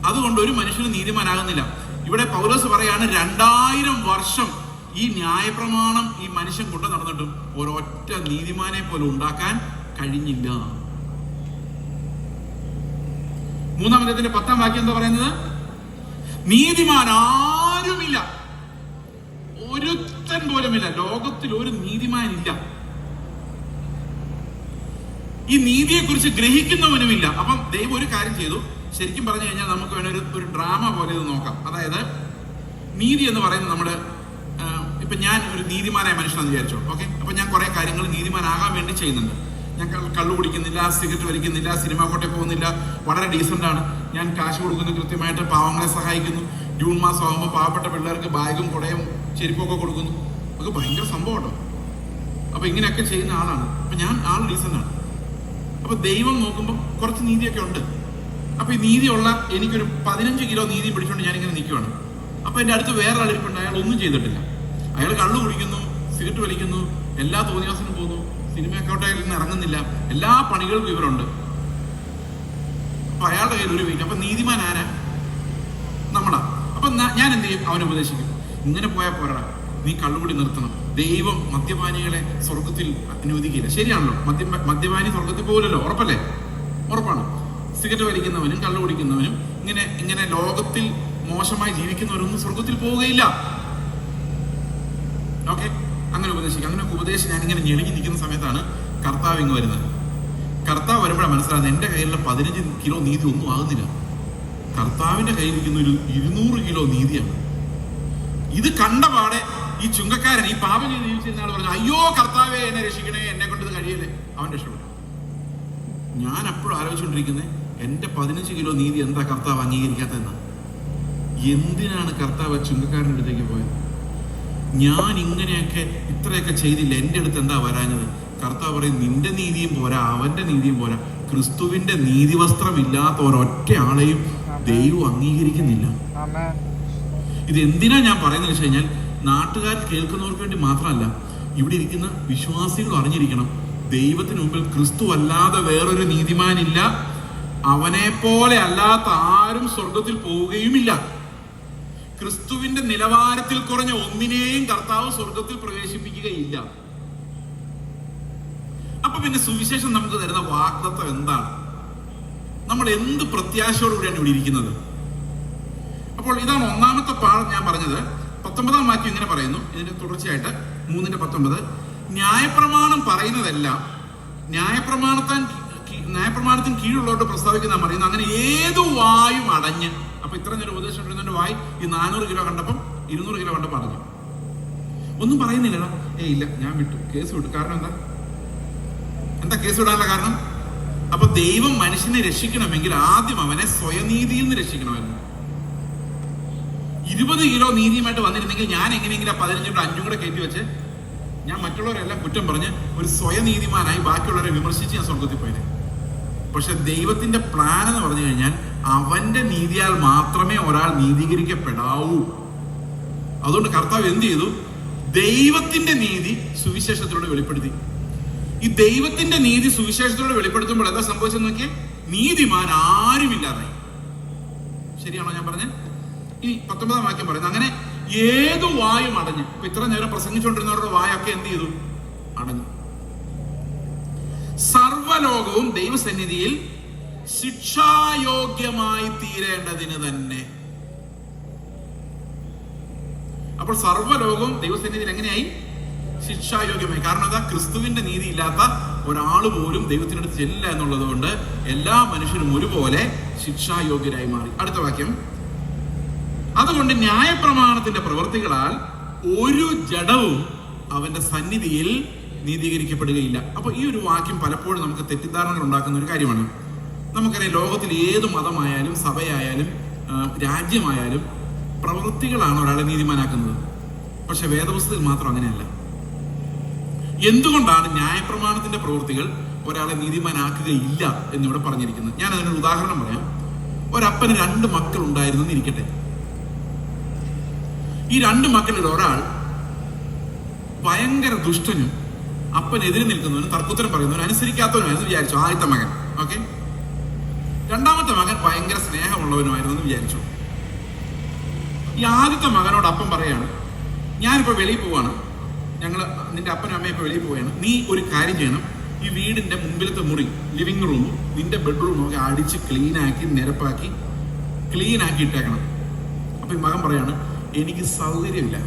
അതുകൊണ്ട് ഒരു മനുഷ്യന് നീതിമാനാകുന്നില്ല. ഇവിടെ പൗലോസ് പറയാണ് 2000 വർഷം ഈ ന്യായപ്രമാണം ഈ മനുഷ്യൻ കൊണ്ടു നടന്നിട്ടും ഒരൊറ്റ നീതിമാനെ പോലെ ഉണ്ടാക്കാൻ കഴിഞ്ഞില്ല. 3-ാം അധ്യായത്തിന്റെ 10-ാം വാക്യം എന്താ പറയുന്നത്? നീതിമാൻ ആരുമില്ല, ഒരുത്തൻ പോലുമില്ല. ലോകത്തിൽ ഒരു നീതിമാനില്ല. ഈ നീതിയെ കുറിച്ച് ഗ്രഹിക്കുന്നവനുമില്ല. അപ്പം ദൈവം ഒരു കാര്യം ചെയ്തു. ശരിക്കും പറഞ്ഞു കഴിഞ്ഞാൽ നമുക്ക് വേണ ഒരു ഡ്രാമ പോലെ ഇത് നോക്കാം. അതായത് നീതി എന്ന് പറയുന്നത് നമ്മുടെ ഇപ്പൊ ഞാൻ ഒരു നീതിമാനായ മനുഷ്യനെന്ന് വിചാരിച്ചോ. ഓക്കെ, അപ്പൊ ഞാൻ കുറെ കാര്യങ്ങൾ നീതിമാനാകാൻ വേണ്ടി ചെയ്യുന്നുണ്ട്. ഞാൻ കള്ളു കുടിക്കുന്നില്ല, സിഗരറ്റ് വലിക്കുന്നില്ല, സിനിമ കോട്ടയിൽ പോകുന്നില്ല, വളരെ ഡീസന്റ് ആണ്. ഞാൻ കാശ് കൊടുക്കുന്നു, കൃത്യമായിട്ട് പാവങ്ങളെ സഹായിക്കുന്നു. ജൂൺ മാസം ആകുമ്പോൾ പാവപ്പെട്ട പിള്ളേർക്ക് ബാഗും കുടയും ചെരുപ്പൊക്കെ കൊടുക്കുന്നു. അതൊക്കെ ഭയങ്കര സംഭവം കേട്ടോ. അപ്പൊ ഇങ്ങനെയൊക്കെ ചെയ്യുന്ന ആളാണ്. അപ്പൊ ഞാൻ ആൾ ഡീസന്റ് ആണ്. അപ്പൊ ദൈവം നോക്കുമ്പോൾ കുറച്ച് നീതിയൊക്കെ ഉണ്ട്. അപ്പൊ ഈ നീതിയുള്ള എനിക്കൊരു 15 കിലോ നീതി പിടിച്ചുകൊണ്ട് ഞാനിങ്ങനെ നിൽക്കുവാണ്. അപ്പൊ എന്റെ അടുത്ത് വേറെ ആളിരിപ്പുണ്ട്. അയാൾ ഒന്നും ചെയ്തിട്ടില്ല. അയാൾ കള്ളു കുടിക്കുന്നു, സിഗരറ്റ് വലിക്കുന്നു, എല്ലാ തോന്നിയാസനും പോകുന്നു, സിനിമക്കോട്ടയിൽ നിന്ന് ഇറങ്ങുന്നില്ല, എല്ലാ പണികൾക്കും ഇവരുണ്ട്. അപ്പൊ അയാളുടെ കയ്യിൽ ഒരു വീക്ക്. അപ്പൊ നീതിമാൻ ആരാ? നമ്മളാ. അപ്പൊ ഞാൻ എന്ത് ചെയ്യും? അവനെ ഉപദേശിക്കും, ഇങ്ങനെ പോയാൽ പോരാ, നീ കള്ളുകൂടി നിർത്തണം. ദൈവം മദ്യപാനികളെ സ്വർഗത്തിൽ അനുവദിക്കില്ല. ശരിയാണല്ലോ, മദ്യപാനി സ്വർഗത്തിൽ പോകില്ലല്ലോ. ഉറപ്പല്ലേ? ഉറപ്പാണ്. സിഗരറ്റ് വലിക്കുന്നവനും കള്ളു കുടിക്കുന്നവനും ഇങ്ങനെ ലോകത്തിൽ മോശമായി ജീവിക്കുന്നവരൊന്നും സ്വർഗത്തിൽ പോവുകയില്ല. ഓക്കെ, അങ്ങനെ ഉപദേശിക്കും. അങ്ങനെ ഉപദേശിച്ച് ഞാനിങ്ങനെ ഞെളിഞ്ഞു നിൽക്കുന്ന സമയത്താണ് കർത്താവ് ഇങ്ങ് വരുന്നത്. കർത്താവ് വരുമ്പോഴാണ് മനസ്സിലാകുന്നത് എൻ്റെ കയ്യിലുള്ള 15 കിലോ നീതി ഒന്നും ആകുന്നില്ല. കർത്താവിന്റെ കയ്യിലിരിക്കുന്ന ഒരു 200 കിലോ നീതിയാണ്. ഇത് കണ്ടപാടെ ഈ ചുങ്കക്കാരൻ, ഈ പാപം ചെയ്ത് ജീവിച്ചിരുന്ന ആൾ പറഞ്ഞു, അയ്യോ കർത്താവേ, എന്നെ രക്ഷിക്കണേ, എന്നെ കൊണ്ട് ഇത് കഴിയല്ലേ. അവൻ രക്ഷപ്പെട്ടു. ഞാൻ അപ്പോഴും ആലോചിച്ചുകൊണ്ടിരിക്കുന്നത്, എന്റെ 15 കിലോ നീതി എന്താ കർത്താവ് അംഗീകരിക്കാത്തതെന്നാ. എന്തിനാണ് കർത്താവ് ചുങ്കക്കാരൻ്റെ അടുത്തേക്ക് പോയത്? ഞാൻ ഇങ്ങനെയൊക്കെ ഇത്രയൊക്കെ ചെയ്തില്ല, എൻ്റെ അടുത്ത് എന്താ വരാഞ്ഞത്? കർത്താവ് പറയും, നിന്റെ നീതിയും പോരാ, അവന്റെ നീതിയും പോരാ, ക്രിസ്തുവിന്റെ നീതിവസ്ത്രമില്ലാത്ത ഒരൊറ്റ ആളെയും ദൈവം അംഗീകരിക്കുന്നില്ല. ഇത് എന്തിനാ ഞാൻ പറയുന്നത് വെച്ച് കഴിഞ്ഞാൽ, നാട്ടുകാർ കേൾക്കുന്നവർക്ക് വേണ്ടി മാത്രമല്ല, ഇവിടെ ഇരിക്കുന്ന വിശ്വാസികൾ അറിഞ്ഞിരിക്കണം, ദൈവത്തിന് മുമ്പിൽ ക്രിസ്തു അല്ലാതെ വേറൊരു നീതിമാനില്ല. അവനെ പോലെ അല്ലാത്ത ആരും സ്വർഗത്തിൽ പോവുകയുമില്ല. ക്രിസ്തുവിന്റെ നിലവാരത്തിൽ കുറഞ്ഞ ഒന്നിനെയും കർത്താവ് സ്വർഗത്തിൽ പ്രവേശിപ്പിക്കുകയില്ല. അപ്പൊ പിന്നെ സുവിശേഷം നമുക്ക് തരുന്ന വാഗ്ദത്തം എന്താണ്? നമ്മൾ എന്ത് പ്രത്യാശയോടുകൂടിയാണ് ഇവിടെ ഇരിക്കുന്നത്? അപ്പോൾ ഇതാണ് ഒന്നാമത്തെ പാഠം ഞാൻ പറഞ്ഞത്. 19-ാം വാക്യം ഇങ്ങനെ പറയുന്നു, ഇതിന്റെ തുടർച്ചയായിട്ട് 3:19, ന്യായപ്രമാണം പറയുന്നതെല്ലാം ന്യായപ്രമാണത്തിന് കീഴുള്ളവരോട് പ്രസ്താവിക്കുന്ന പറയുന്നത്, അങ്ങനെ ഏതു വായും അടഞ്ഞ്. അപ്പൊ ഇത്ര നേരം ഉപദേശം ഇടുന്നതിന്റെ വായി ഈ 400 കിലോ കണ്ടപ്പം 200 കിലോ കണ്ടപ്പോൾ അടഞ്ഞു. ഒന്നും പറയുന്നില്ലടാ. ഇല്ല, ഞാൻ വിട്ടു, കേസ് വിട്ടു. കാരണം എന്താ കേസ് വിടാനുള്ള കാരണം? അപ്പൊ ദൈവം മനുഷ്യനെ രക്ഷിക്കണമെങ്കിൽ ആദ്യം അവനെ സ്വയനീതിയിൽ നിന്ന് രക്ഷിക്കണമായിരുന്നു. 20 കിലോ നീതിയുമായിട്ട് വന്നിരുന്നെങ്കിൽ ഞാൻ എങ്ങനെയെങ്കിലും 15 കൂടെ 5 കൂടെ കയറ്റി വെച്ച് ഞാൻ മറ്റുള്ളവരെല്ലാം കുറ്റം പറഞ്ഞ് ഒരു സ്വയനീതിമാനായി ബാക്കിയുള്ളവരെ വിമർശിച്ച് ഞാൻ സ്വർഗത്തിൽ പോയത്. പക്ഷെ ദൈവത്തിന്റെ പ്ലാൻ എന്ന് പറഞ്ഞു കഴിഞ്ഞാൽ അവന്റെ നീതിയാൽ മാത്രമേ ഒരാൾ നീതീകരിക്കപ്പെടാവൂ. അതുകൊണ്ട് കർത്താവ് എന്ത് ചെയ്തു? ദൈവത്തിന്റെ നീതി സുവിശേഷത്തിലൂടെ വെളിപ്പെടുത്തി. ഈ ദൈവത്തിന്റെ നീതി സുവിശേഷത്തിലൂടെ വെളിപ്പെടുത്തുമ്പോൾ എന്താ സംഭവിച്ചെന്ന് നോക്കിയേ? നീതിമാൻ ആരുമില്ലാതായി. ശരിയാണോ ഞാൻ പറഞ്ഞത്? ഇനി 19-ാം വാക്യം പറയുന്നത്, അങ്ങനെ ഏതു വായും അടഞ്ഞു. ഇപ്പൊ ഇത്ര നേരം പ്രസംഗിച്ചുകൊണ്ടിരുന്നവരുടെ വായൊക്കെ എന്ത് ചെയ്തു? അടഞ്ഞു. സർവലോകവും ദൈവസന്നിധിയിൽ ശിക്ഷായോഗ്യമായി തീരേണ്ടതിന് തന്നെ. അപ്പോൾ സർവലോകവും ദൈവസന്നിധിയിൽ എങ്ങനെയായി? ശിക്ഷായോഗ്യമായി. കാരണം എന്താ? ക്രിസ്തുവിന്റെ നീതി ഇല്ലാത്ത ഒരാൾ പോലും ദൈവത്തിനടുത്ത് ചെല്ലില്ല എന്നുള്ളത് കൊണ്ട് എല്ലാ മനുഷ്യരും ഒരുപോലെ ശിക്ഷായോഗ്യരായി മാറി. അടുത്ത വാക്യം, അതുകൊണ്ട് ന്യായപ്രമാണത്തിന്റെ പ്രവൃത്തികളാൽ ഒരു ജഡവും അവന്റെ സന്നിധിയിൽ നീതീകരിക്കപ്പെടുകയില്ല. അപ്പൊ ഈ ഒരു വാക്യം പലപ്പോഴും നമുക്ക് തെറ്റിദ്ധാരണകൾ ഉണ്ടാക്കുന്ന ഒരു കാര്യമാണ്. നമുക്കറിയാം, ലോകത്തിൽ ഏത് മതമായാലും സഭയായാലും രാജ്യമായാലും പ്രവൃത്തികളാണ് ഒരാളെ നീതിമാനാക്കുന്നത്. പക്ഷെ വേദപുസ്തകത്തിൽ മാത്രം അങ്ങനെയല്ല. എന്തുകൊണ്ടാണ് ന്യായപ്രമാണത്തിന്റെ പ്രവൃത്തികൾ ഒരാളെ നീതിമാനാക്കുകയില്ല എന്നിവിടെ പറഞ്ഞിരിക്കുന്നത്? ഞാൻ അതിനൊരു ഉദാഹരണം പറയാം. ഒരപ്പന് 2 മക്കൾ ഉണ്ടായിരുന്നു ഇരിക്കട്ടെ. ഈ 2 മക്കളിൽ ഒരാൾ ഭയങ്കര ദുഷ്ടനും അപ്പനെതിരെ നിൽക്കുന്നവനും തർക്കുത്തരം പറയുന്നവനും അനുസരിക്കാത്തവനുമായിരുന്നു വിചാരിച്ചു, ആദ്യത്തെ മകൻ. ഓക്കെ, രണ്ടാമത്തെ മകൻ ഭയങ്കര സ്നേഹമുള്ളവനുമായിരുന്നു എന്ന് വിചാരിച്ചു. ഈ ആദ്യത്തെ മകനോട് അപ്പം പറയാണ്, ഞാനിപ്പോ വെളിയിൽ പോവാണ്, നിന്റെ അപ്പനും അമ്മയും ഇപ്പൊ വെളിയിൽ പോവുകയാണ്, നീ ഒരു കാര്യം ചെയ്യണം, ഈ വീടിന്റെ മുമ്പിലത്തെ മുറി, ലിവിംഗ് റൂമും നിന്റെ ബെഡ്റൂമും ഒക്കെ അടിച്ച് ക്ലീനാക്കി നിരപ്പാക്കി ക്ലീനാക്കി ഇട്ടേക്കണം. അപ്പൊ ഈ മകൻ പറയാണ്, എനിക്ക് സൗകര്യമില്ല,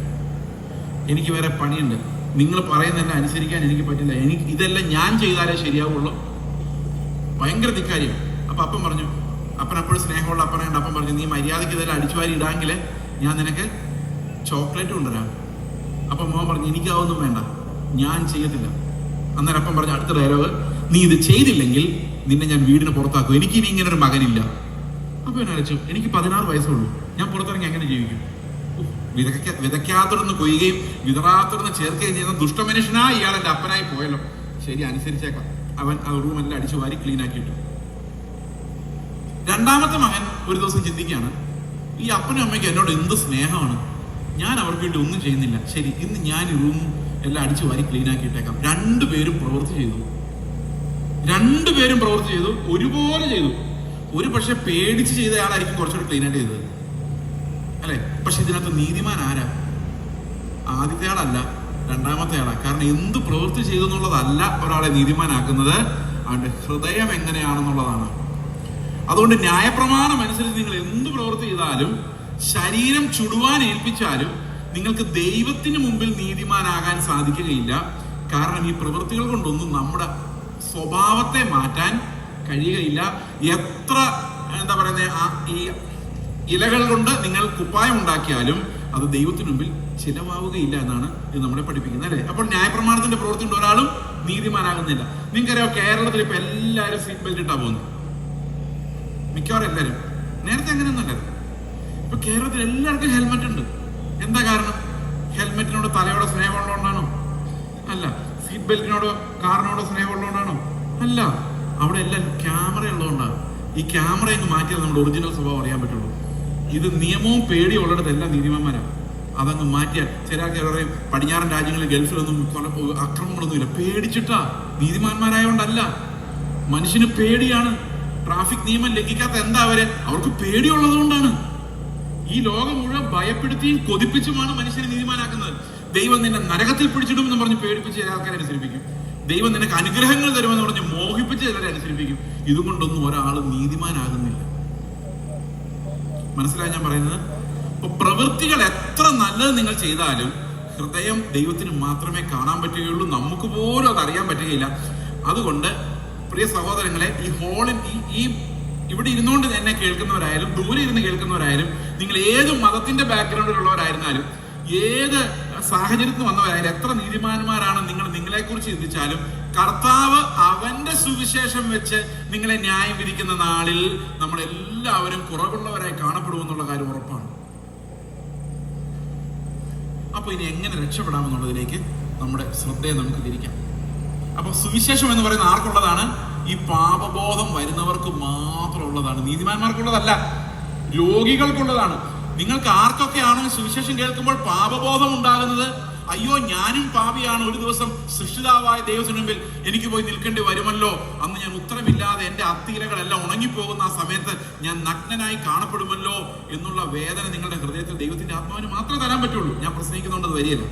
എനിക്ക് വേറെ പണിയുണ്ട്, നിങ്ങൾ പറയുന്നതെല്ലാം അനുസരിക്കാൻ എനിക്ക് പറ്റില്ല, ഇതെല്ലാം ഞാൻ ചെയ്താലേ ശരിയാവുള്ളൂ. ഭയങ്കര ധിക്കാര്യം. അപ്പൊ അപ്പം പറഞ്ഞു, അപ്പൻ അപ്പോഴും സ്നേഹമുള്ള അപ്പനായിട്ട് അപ്പം പറഞ്ഞു, നീ മര്യാദയ്ക്ക് ഇതെല്ലാം അടിച്ചുവാരി ഇടാമെങ്കിൽ ഞാൻ നിനക്ക് ചോക്ലേറ്റ് കൊണ്ടുവരാം. അപ്പം മോൻ പറഞ്ഞു, എനിക്കാവൊന്നും വേണ്ട, ഞാൻ ചെയ്യത്തില്ല. അന്നേരം അപ്പം പറഞ്ഞു അടുത്ത ഡയലോഗ്, നീ ഇത് ചെയ്തില്ലെങ്കിൽ നിന്നെ ഞാൻ വീടിന് പുറത്താക്കും, എനിക്കിനി ഇങ്ങനെ ഒരു മകനില്ല. അപ്പൊ ഞാൻ അരച്ചു, എനിക്ക് 16 വയസ്സുള്ളൂ, ഞാൻ പുറത്തിറങ്ങി എങ്ങനെ ജീവിക്കും? വിതയ്ക്കാത്തിടന്ന് കൊയ്യുകയും വിതറാത്തിടന്ന് ചേർക്കുകയും ചെയ്യുന്ന ദുഷ്ടമനുഷ്യനായി ഇയാൾ എൻ്റെ അപ്പനായി പോയല്ലോ. ശരി, അനുസരിച്ചേക്കാം. അവൻ ആ റൂമെല്ലാം അടിച്ചു വാരി ക്ലീൻ ആക്കിയിട്ടു. രണ്ടാമത്തെ മകൻ ഒരു ദിവസം ചിന്തിക്കുകയാണ്, ഈ അപ്പനും അമ്മയ്ക്ക് എന്നോട് എന്ത് സ്നേഹമാണ്, ഞാൻ അവർക്ക് വേണ്ടി ഒന്നും ചെയ്യുന്നില്ല. ശരി, ഇന്ന് ഞാൻ ഈ റൂം എല്ലാം അടിച്ചു വാരി ക്ലീൻ ആക്കിയിട്ടേക്കാം. 2 പേരും പ്രവൃത്തി ചെയ്തു, ഒരുപോലെ ചെയ്തു. ഒരു പക്ഷെ പേടിച്ച് ചെയ്ത ആളായിരിക്കും കുറച്ചുകൂടി ക്ലീൻ ആയിട്ട് ചെയ്തത്, അല്ലെ? പക്ഷെ ഇതിനകത്ത് നീതിമാൻ ആരാ? ആദ്യത്തെ ആളല്ല, രണ്ടാമത്തെ ആളാ. കാരണം എന്ത് പ്രവൃത്തി ചെയ്തു എന്നുള്ളതല്ല ഒരാളെ നീതിമാനാക്കുന്നത്, അവന്റെ ഹൃദയം എങ്ങനെയാണെന്നുള്ളതാണ്. അതുകൊണ്ട് ന്യായപ്രമാണം അനുസരിച്ച് നിങ്ങൾ എന്ത് പ്രവൃത്തി ചെയ്താലും, ശരീരം ചുടുവാൻ ഏൽപ്പിച്ചാലും നിങ്ങൾക്ക് ദൈവത്തിന് മുമ്പിൽ നീതിമാനാകാൻ സാധിക്കുകയില്ല. കാരണം ഈ പ്രവൃത്തികൾ കൊണ്ടൊന്നും നമ്മുടെ സ്വഭാവത്തെ മാറ്റാൻ കഴിയുകയില്ല. എത്ര എന്താ പറയുന്നത്, ഈ ഇലകൾ കൊണ്ട് നിങ്ങൾ കുപ്പായം ഉണ്ടാക്കിയാലും അത് ദൈവത്തിന് മുമ്പിൽ ചിലവാവുകയില്ല എന്നാണ് ഇത് നമ്മളെ പഠിപ്പിക്കുന്നത്, അല്ലെ? അപ്പോൾ ന്യായപ്രമാണത്തിന്റെ പ്രവൃത്തി കൊണ്ട് ഒരാളും നീതിമാനാകുന്നില്ല. നിങ്ങൾക്കറിയാം, കേരളത്തിൽ ഇപ്പൊ എല്ലാവരും സീറ്റ് ബെൽറ്റ് ഇട്ടാ പോകുന്നു, മിക്കവാറും എല്ലാവരും. നേരത്തെ അങ്ങനെയൊന്നുമല്ലായിരുന്നു. ഇപ്പൊ കേരളത്തിൽ എല്ലാവർക്കും ഹെൽമെറ്റ് ഉണ്ട്. എന്താ കാരണം? ഹെൽമെറ്റിനോട് തലയോടെ സ്നേഹമുള്ളതുകൊണ്ടാണോ? അല്ല. സീറ്റ് ബെൽറ്റിനോടോ കാറിനോടോ സ്നേഹമുള്ളതുകൊണ്ടാണോ? അല്ല. അവിടെ എല്ലാം ക്യാമറ ഉള്ളതുകൊണ്ടാണ്. ഈ ക്യാമറ അങ്ങ് മാറ്റിയാൽ നമ്മുടെ ഒറിജിനൽ സ്വഭാവം അറിയാൻ പറ്റുള്ളൂ. ഇത് നിയമവും പേടിയും ഉള്ളിടത്ത് എല്ലാം നീതിമാന്മാരാണ്. അതങ്ങ് മാറ്റിയാൽ ചില പറയും, പടിഞ്ഞാറൻ രാജ്യങ്ങളിൽ ഗൾഫിലൊന്നും അക്രമങ്ങളൊന്നും ഇല്ല, പേടിച്ചിട്ടാ. നീതിമാന്മാരായോണ്ടല്ല, മനുഷ്യന് പേടിയാണ്. ട്രാഫിക് നിയമം ലംഘിക്കാത്ത എന്താ അവർക്ക് പേടിയുള്ളത് കൊണ്ടാണ്. ഈ ലോകം മുഴുവൻ ഭയപ്പെടുത്തിയും കൊതിപ്പിച്ചുമാണ് മനുഷ്യനെ നീതിമാനാക്കുന്നത്. ദൈവം നിന്നെ നരകത്തിൽ പിടിച്ചിടുമെന്ന് പറഞ്ഞ് പേടിപ്പിച്ച് ചില ആൾക്കാരെ അനുസരിപ്പിക്കും. ദൈവം നിനക്ക് അനുഗ്രഹങ്ങൾ തരുമെന്ന് പറഞ്ഞ് മോഹിപ്പിച്ച് ചിലരെ അനുസരിപ്പിക്കും. ഇതുകൊണ്ടൊന്നും ഒരാൾ നീതിമാനാകുന്നില്ല. മനസ്സിലായി ഞാൻ പറയുന്നത്? അപ്പൊ പ്രവൃത്തികൾ എത്ര നല്ലത് നിങ്ങൾ ചെയ്താലും ഹൃദയം ദൈവത്തിന് മാത്രമേ കാണാൻ പറ്റുകയുള്ളൂ. നമുക്ക് പോലും അത് അറിയാൻ പറ്റുകയില്ല. അതുകൊണ്ട് പ്രിയ സഹോദരങ്ങളെ, ഈ ഹോളിൽ ഈ ഇവിടെ ഇരുന്നുകൊണ്ട് എന്നെ കേൾക്കുന്നവരായാലും ദൂരെ ഇരുന്ന് കേൾക്കുന്നവരായാലും, നിങ്ങൾ ഏത് മതത്തിന്റെ ബാക്ക്ഗ്രൗണ്ടിലുള്ളവരായിരുന്നാലും, ഏത് സാഹചര്യത്തിൽ വന്നവരായാലും, എത്ര നീതിമാന്മാരാണ് നിങ്ങൾ നിങ്ങളെക്കുറിച്ച് ചിന്തിച്ചാലും, കർത്താവ് അവന്റെ സുവിശേഷം വെച്ച് നിങ്ങളെ ന്യായം വിധിക്കുന്ന നാളിൽ നമ്മളെല്ലാവരും കുറവുള്ളവരായി കാണപ്പെടുമെന്നുള്ള കാര്യം ഉറപ്പാണ്. അപ്പൊ ഇനി എങ്ങനെ രക്ഷപ്പെടാമെന്നുള്ളതിലേക്ക് നമ്മുടെ ശ്രദ്ധയെ നമുക്ക് തിരിക്കാം. അപ്പൊ സുവിശേഷം എന്ന് പറയുന്നത് ആർക്കുള്ളതാണ്? ഈ പാപബോധം വരുന്നവർക്ക് മാത്രമുള്ളതാണ്, നീതിമാന്മാർക്കുള്ളതല്ല, രോഗികൾക്കുള്ളതാണ്. നിങ്ങൾക്ക് ആർക്കൊക്കെയാണോ സുവിശേഷം കേൾക്കുമ്പോൾ പാപബോധം ഉണ്ടാകുന്നത്, അയ്യോ ഞാനും പാപിയാണ്, ഒരു ദിവസം സൃഷ്ടിതാവായ ദൈവത്തിന് മുമ്പിൽ എനിക്ക് പോയി നിൽക്കേണ്ടി വരുമല്ലോ, അന്ന് ഞാൻ ഉത്തരമില്ലാതെ എന്റെ അത്തിയിലകളെല്ലാം ഉണങ്ങിപ്പോകുന്ന ആ സമയത്ത് ഞാൻ നഗ്നനായി കാണപ്പെടുമല്ലോ എന്നുള്ള വേദന നിങ്ങളുടെ ഹൃദയത്തിൽ ദൈവത്തിന്റെ ആത്മാവിന് മാത്രമേ തരാൻ പറ്റുള്ളൂ. ഞാൻ പ്രസംഗിക്കുന്നുണ്ടത് വരികയില്ല.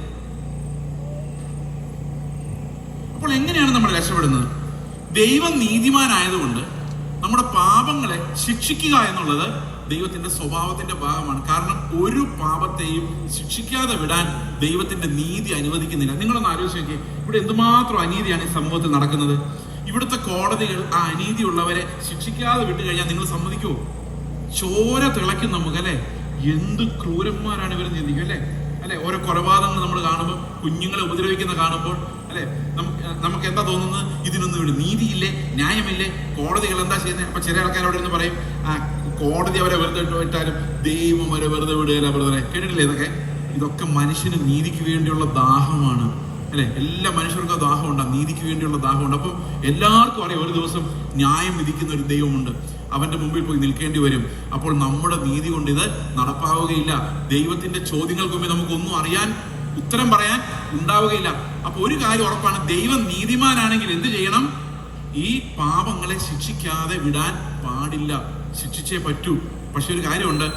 അപ്പോൾ എങ്ങനെയാണ് നമ്മൾ രക്ഷപ്പെടുന്നത്? ദൈവം നീതിമാനായതുകൊണ്ട് നമ്മുടെ പാപങ്ങളെ ശിക്ഷിക്കുക എന്നുള്ളത് ദൈവത്തിന്റെ സ്വഭാവത്തിന്റെ ഭാഗമാണ്. കാരണം ഒരു പാപത്തെയും ശിക്ഷിക്കാതെ വിടാൻ ദൈവത്തിന്റെ നീതി അനുവദിക്കുന്നില്ല. നിങ്ങളൊന്ന് ആലോചിച്ച് നോക്കിയേ, ഇവിടെ എന്തുമാത്രം അനീതിയാണ് ഈ സമൂഹത്തിൽ നടക്കുന്നത്. ഇവിടുത്തെ കോടതികൾ ആ അനീതിയുള്ളവരെ ശിക്ഷിക്കാതെ വിട്ടു കഴിഞ്ഞാൽ നിങ്ങൾ സമ്മതിക്കുമോ? ചോര തിളയ്ക്കും നമുക്ക്, അല്ലെ? എന്ത് ക്രൂരന്മാരാണ് ഇവർ ചിന്തിക്കും, അല്ലെ? ഓരോ കൊലപാതകങ്ങൾ നമ്മൾ കാണുമ്പോൾ, കുഞ്ഞുങ്ങളെ ഉപദ്രവിക്കുന്ന കാണുമ്പോൾ, അല്ലെ, അല്ലെ? നമുക്ക് എന്താ തോന്നുന്നത്? ഇതിനൊന്നും ഇവിടെ നീതിയില്ലേ, ന്യായമില്ലേ, കോടതികൾ എന്താ ചെയ്യുന്നത്? അപ്പൊ ചില ആൾക്കാർ അവിടെ നിന്ന് പറയും, കോടതി അവരെ വെറുതെ വിട്ടാലും ദൈവം അവരെ വെറുതെ വിടുകയില്ല ബ്രദറെ. കേട്ടിട്ടില്ലേ ഇതൊക്കെ? ഇതൊക്കെ മനുഷ്യന് നീതിക്ക് വേണ്ടിയുള്ള ദാഹമാണ്, അല്ലെ? എല്ലാ മനുഷ്യർക്കും ദാഹമുണ്ട്, നീതിക്ക് വേണ്ടിയുള്ള ദാഹമുണ്ട്. അപ്പം എല്ലാവർക്കും അറിയാം ഒരു ദിവസം ന്യായം വിധിക്കുന്ന ഒരു ദൈവമുണ്ട്. അവന്റെ മുമ്പിൽ പോയി നിൽക്കേണ്ടി വരും. അപ്പോൾ നമ്മുടെ നീതി കൊണ്ട് ഇത് നടപ്പാവുകയില്ല. ദൈവത്തിന്റെ ചോദ്യങ്ങൾക്ക് മുമ്പിൽ നമുക്കൊന്നും അറിയാൻ, ഉത്തരം പറയാൻ ഉണ്ടാവുകയില്ല. അപ്പൊ ഒരു കാര്യം ഉറപ്പാണ്, ദൈവം നീതിമാനാണെങ്കിൽ എന്ത് ചെയ്യണം? ഈ പാപങ്ങളെ ശിക്ഷിക്കാതെ വിടാൻ പാടില്ല, ശിക്ഷിച്ചേ പറ്റൂ. പക്ഷെ ഒരു കാര്യമുണ്ട്,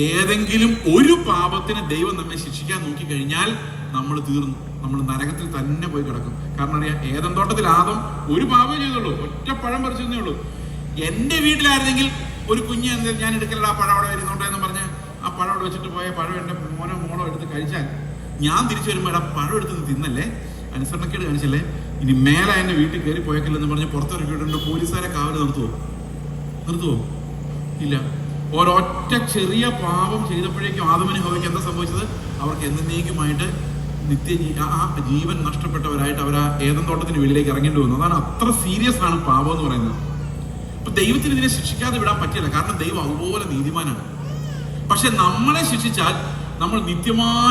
ഏതെങ്കിലും ഒരു പാപത്തിന് ദൈവം നമ്മെ ശിക്ഷിക്കാൻ നോക്കിക്കഴിഞ്ഞാൽ നമ്മൾ തീർന്നു, നമ്മൾ നരകത്തിൽ തന്നെ പോയി കിടക്കും. കാരണം അറിയാം, ഏദൻ തോട്ടത്തിൽ ആദം ഒരു പാപം ചെയ്തുള്ളൂ, ഒറ്റ പഴം പറിച്ചേ ഉള്ളൂ. എന്റെ വീട്ടിലായിരുന്നെങ്കിൽ ഒരു കുഞ്ഞ് ഞാൻ എടുക്കലടാ പഴം അവിടെ വരുന്നുണ്ടോ എന്ന് പറഞ്ഞ് ആ പഴം അവിടെ വെച്ചിട്ട് പോയ പഴം എന്റെ മോളോ എടുത്ത് കഴിച്ചാൽ ഞാൻ തിരിച്ചു വരുമ്പോൾ എടാ പഴം എടുത്ത് തിന്നല്ലേ, അനുസരണക്കേട് കാണിച്ചല്ലേ, ഇനി മേലെ എന്റെ വീട്ടിൽ കയറി പോയേക്കില്ലെന്ന് പറഞ്ഞ് പുറത്തിറക്കിയിട്ടുണ്ട്. പോലീസുകാരെ കാവല് നിർത്തുവോ? ഇല്ല. ഒരൊറ്റ ചെറിയ പാപം ചെയ്തപ്പോഴേക്കും ആദമിനും ഹവ്വയ്ക്കും എന്താ സംഭവിച്ചത്? അവർക്ക് എന്നേക്കുമായിട്ട് ആ ജീവൻ നഷ്ടപ്പെട്ടവരായിട്ട് അവർ ആ ഏദൻ തോട്ടത്തിന് വെളിയിലേക്ക് ഇറങ്ങേണ്ടി വന്നു. അതാണ്, അത്ര സീരിയസ് ആണ് പാപം എന്ന് പറയുന്നത്. അപ്പൊ ദൈവത്തിന് ഇതിനെ ശിക്ഷിക്കാതെ വിടാൻ പറ്റില്ല, കാരണം ദൈവം അതുപോലെ നീതിമാനാണ്. പക്ഷെ നമ്മളെ ശിക്ഷിച്ചാൽ നമ്മൾ നിത്യമായി